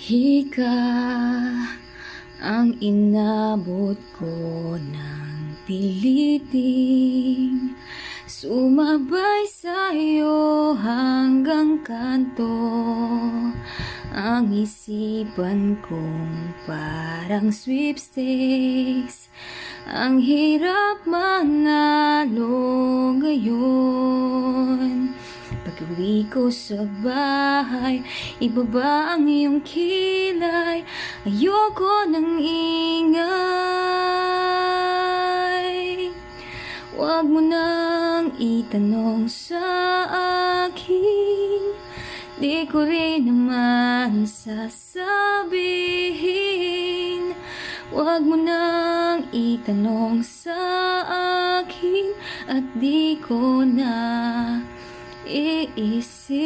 Hika ang inabot ko ng piliting sumabay sa'yo hanggang kanto. Ang isipan kong parang sweepstakes, ang hirap manalo ngayon. Pag-uwi ko sa bahay, ibaba ang iyong kilay. Ayoko ng ingay. Huwag mo nang itanong sa akin, di ko rin naman sasabihin. Huwag mo nang itanong sa akin, at di ko na iisipin.